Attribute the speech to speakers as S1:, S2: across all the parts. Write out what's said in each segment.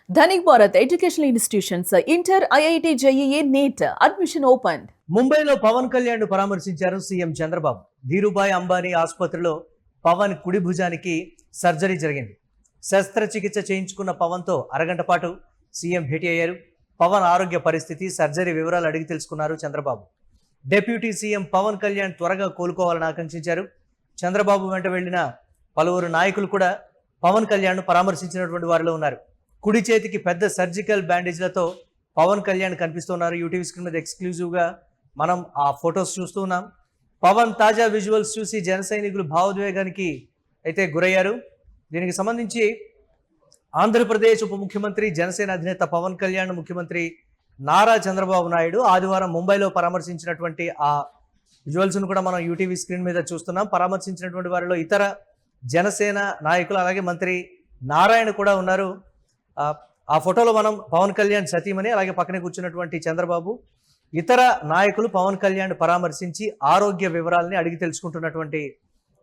S1: Dhanik Bharat educational institutions inter IIT JEE NEET admission open.
S2: ముంబైలో పవన్ కళ్యాణ్ ను పరామర్శించారు సీఎం చంద్రబాబు. ధీరుభాయ్ అంబానీ ఆసుపత్రిలో పవన్ కుడి భుజానికి సర్జరీ జరిగింది. శస్త్రచికిత్స చేయించుకున్న పవన్ తో అరగంట పాటు సీఎం భేటీ అయ్యారు. పవన్ ఆరోగ్య పరిస్థితి, సర్జరీ వివరాలు అడిగి తెలుసుకున్నారు చంద్రబాబు. డిప్యూటీ సీఎం పవన్ కళ్యాణ్ త్వరగా కోలుకోవాలని ఆకాంక్షించారు. చంద్రబాబు వెంట వెళ్లిన పలువురు నాయకులు కూడా పవన్ కళ్యాణ్ ను పరామర్శించినటువంటి వారిలో ఉన్నారు. కుడి చేతికి పెద్ద సర్జికల్ బ్యాండేజ్లతో పవన్ కళ్యాణ్ కనిపిస్తున్నారు. యూటీవీ స్క్రీన్ మీద ఎక్స్క్లూజివ్గా మనం ఆ ఫొటోస్ చూస్తున్నాం. పవన్ తాజా విజువల్స్ చూసి జన సైనికులు భావోద్వేగానికి అయితే గురయ్యారు. దీనికి సంబంధించి ఆంధ్రప్రదేశ్ ఉప ముఖ్యమంత్రి, జనసేన అధినేత పవన్ కళ్యాణ్ ముఖ్యమంత్రి నారా చంద్రబాబు నాయుడు ఆదివారం ముంబైలో పరామర్శించినటువంటి ఆ విజువల్స్ను కూడా మనం యూటీవీ స్క్రీన్ మీద చూస్తున్నాం. పరామర్శించినటువంటి వారిలో ఇతర జనసేన నాయకులు అలాగే మంత్రి నారాయణ కూడా ఉన్నారు. ఆ ఫోటోలో మనం పవన్ కళ్యాణ్ సతీమణి, అలాగే పక్కనే కూర్చున్నటువంటి చంద్రబాబు, ఇతర నాయకులు పవన్ కళ్యాణ్ పరామర్శించి ఆరోగ్య వివరాలని అడిగి తెలుసుకుంటున్నటువంటి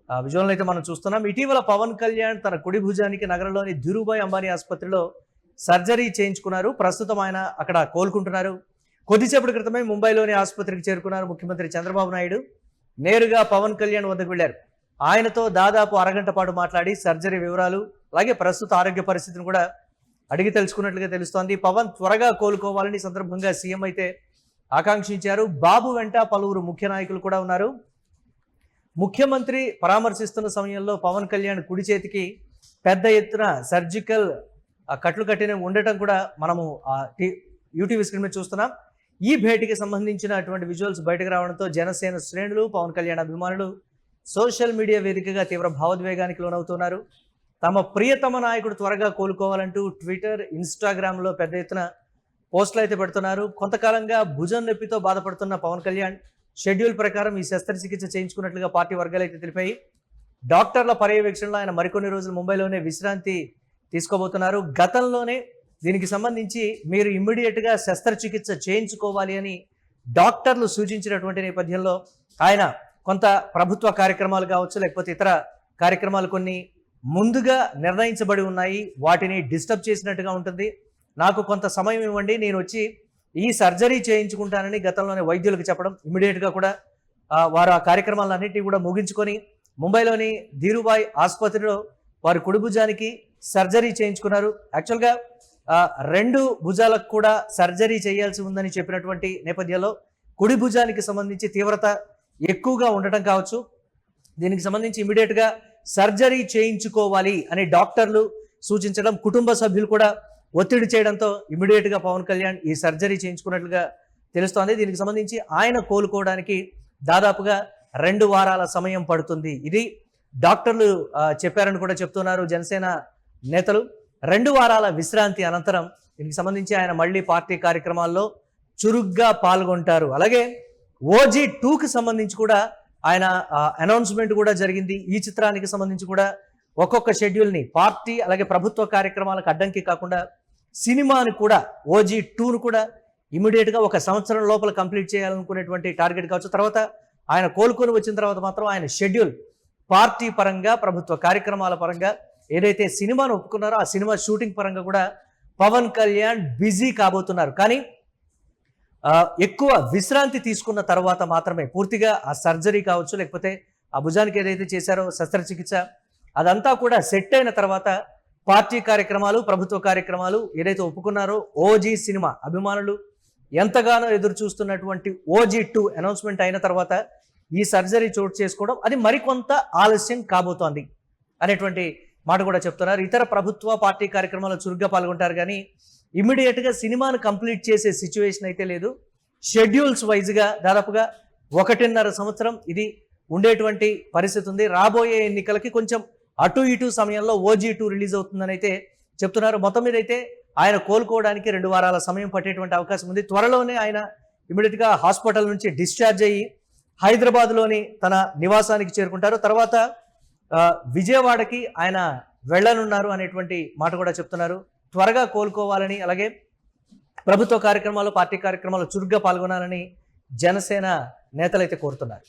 S2: విజువల్ అయితే మనం చూస్తున్నాం. ఇటీవల పవన్ కళ్యాణ్ తన కుడి భుజానికి నగరంలోని ధీరుభాయ్ అంబానీ ఆసుపత్రిలో సర్జరీ చేయించుకున్నారు. ప్రస్తుతం ఆయన అక్కడ కోలుకుంటున్నారు. కొద్దిసేపటి క్రితమే ముంబైలోని ఆసుపత్రికి చేరుకున్నారు ముఖ్యమంత్రి చంద్రబాబు నాయుడు. నేరుగా పవన్ కళ్యాణ్ వద్దకు వెళ్లారు. ఆయనతో దాదాపు అరగంట పాటు మాట్లాడి సర్జరీ వివరాలు అలాగే ప్రస్తుత ఆరోగ్య పరిస్థితిని కూడా అడిగి తెలుసుకున్నట్లుగా తెలుస్తోంది. పవన్ త్వరగా కోలుకోవాలని సందర్భంగా సీఎం అయితే ఆకాంక్షించారు. బాబు వెంట పలువురు ముఖ్య నాయకులు కూడా ఉన్నారు. ముఖ్యమంత్రి పరామర్శిస్తున్న సమయంలో పవన్ కళ్యాణ్ కుడి చేతికి పెద్ద ఎత్తున సర్జికల్ కట్లు కట్టిన ఉండటం కూడా మనము యూటీవీ స్క్రీన్ మీద చూస్తున్నాం. ఈ భేటీకి సంబంధించినటువంటి విజువల్స్ బయటకు రావడంతో జనసేన శ్రేణులు, పవన్ కళ్యాణ్ అభిమానులు సోషల్ మీడియా వేదికగా తీవ్ర భావోద్వేగానికి లోనవుతున్నారు. తమ ప్రియతమ నాయకుడు త్వరగా కోలుకోవాలంటూ ట్విట్టర్, ఇన్స్టాగ్రామ్లో పెద్ద ఎత్తున పోస్టులు అయితే పెడుతున్నారు. కొంతకాలంగా భుజం నొప్పితో బాధపడుతున్న పవన్ కళ్యాణ్ షెడ్యూల్ ప్రకారం ఈ శస్త్రచికిత్స చేయించుకున్నట్లుగా పార్టీ వర్గాలు అయితే తెలిపాయి. డాక్టర్ల పర్యవేక్షణలో ఆయన మరికొన్ని రోజులు ముంబైలోనే విశ్రాంతి తీసుకోబోతున్నారు. గతంలోనే దీనికి సంబంధించి మీరు ఇమ్మీడియట్గా శస్త్రచికిత్స చేయించుకోవాలి అని డాక్టర్లు సూచించినటువంటి నేపథ్యంలో ఆయన కొంత ప్రభుత్వ కార్యక్రమాలు కావచ్చు, లేకపోతే ఇతర కార్యక్రమాలు కొన్ని ముందుగా నిర్ణయించబడి ఉన్నాయి. వాటిని డిస్టర్బ్ చేసినట్టుగా ఉంటుంది. నాకు కొంత సమయం ఇవ్వండి, నేను వచ్చి ఈ సర్జరీ చేయించుకుంటానని గతంలోనే వైద్యులకు చెప్పడం, ఇమ్మీడియట్గా కూడా వారు ఆ కార్యక్రమాలన్నింటినీ కూడా ముగించుకొని ముంబైలోని ధీరుభాయ్ ఆసుపత్రిలో వారి కుడి భుజానికి సర్జరీ చేయించుకున్నారు. యాక్చువల్గా 2 భుజాలకు కూడా సర్జరీ చేయాల్సి ఉందని చెప్పినటువంటి నేపథ్యంలో కుడి భుజానికి సంబంధించి తీవ్రత ఎక్కువగా ఉండటం కావచ్చు, దీనికి సంబంధించి ఇమ్మీడియట్గా సర్జరీ చేయించుకోవాలి అని డాక్టర్లు సూచించడం, కుటుంబ సభ్యులు కూడా ఒత్తిడి చేయడంతో ఇమ్మీడియట్గా పవన్ కళ్యాణ్ ఈ సర్జరీ చేయించుకున్నట్లుగా తెలుస్తోంది. దీనికి సంబంధించి ఆయన కోలుకోవడానికి దాదాపుగా 2 వారాల సమయం పడుతుంది. ఇది డాక్టర్లు చెప్పారని కూడా చెప్తున్నారు జనసేన నేతలు. 2 వారాల విశ్రాంతి అనంతరం దీనికి సంబంధించి ఆయన మళ్ళీ పార్టీ కార్యక్రమాల్లో చురుగ్గా పాల్గొంటారు. అలాగే OG2కి సంబంధించి కూడా ఆయన అనౌన్స్మెంట్ కూడా జరిగింది. ఈ చిత్రానికి సంబంధించి కూడా ఒక్కొక్క షెడ్యూల్ని పార్టీ అలాగే ప్రభుత్వ కార్యక్రమాలకు అడ్డంకి కాకుండా సినిమాని కూడా OG2ను కూడా ఇమీడియట్గా 1 సంవత్సరం లోపల కంప్లీట్ చేయాలనుకునేటువంటి టార్గెట్ కావచ్చు. తర్వాత ఆయన కోలుకొని వచ్చిన తర్వాత మాత్రం ఆయన షెడ్యూల్ పార్టీ పరంగా, ప్రభుత్వ కార్యక్రమాల పరంగా ఏదైతే సినిమాను ఒప్పుకున్నారో ఆ సినిమా షూటింగ్ పరంగా కూడా పవన్ కళ్యాణ్ బిజీ కాబోతున్నారు. కానీ ఎక్కువ విశ్రాంతి తీసుకున్న తర్వాత మాత్రమే పూర్తిగా ఆ సర్జరీ కావచ్చు, లేకపోతే ఆ భుజానికి ఏదైతే చేశారో శస్త్రచికిత్స అదంతా కూడా సెట్ అయిన తర్వాత పార్టీ కార్యక్రమాలు, ప్రభుత్వ కార్యక్రమాలు ఏదైతే ఒప్పుకున్నారో OG సినిమా అభిమానులు ఎంతగానో ఎదురు చూస్తున్నటువంటి OG2 అనౌన్స్మెంట్ అయిన తర్వాత ఈ సర్జరీ చోటు చేసుకోవడం అది మరికొంత ఆలస్యం కాబోతోంది అనేటువంటి మాట కూడా చెప్తున్నారు. ఇతర ప్రభుత్వ పార్టీ కార్యక్రమాల్లో చురుగ్గా పాల్గొంటారు, కానీ ఇమ్మీడియట్గా సినిమాను కంప్లీట్ చేసే సిచ్యువేషన్ అయితే లేదు. షెడ్యూల్స్ వైజ్గా దాదాపుగా 1.5 సంవత్సరం ఇది ఉండేటువంటి పరిస్థితి ఉంది. రాబోయే ఎన్నికలకి కొంచెం అటు ఇటు సమయంలో OG2 రిలీజ్ అవుతుందని అయితే చెప్తున్నారు. మొత్తం మీద అయితే ఆయన కోలుకోవడానికి 2 వారాల సమయం పట్టేటువంటి అవకాశం ఉంది. త్వరలోనే ఆయన ఇమ్మీడియట్గా హాస్పిటల్ నుంచి డిశ్చార్జ్ అయ్యి హైదరాబాద్లోని తన నివాసానికి చేరుకుంటారు. తర్వాత విజయవాడకి ఆయన వెళ్ళనున్నారు అనేటువంటి మాట కూడా చెప్తున్నారు. త్వరగా కోలుకోవాలని, అలాగే ప్రభుత్వ కార్యక్రమాలు, పార్టీ కార్యక్రమాలు చురుగ్గా పాల్గొనాలని జనసేన నేతలైతే కోరుతున్నారు.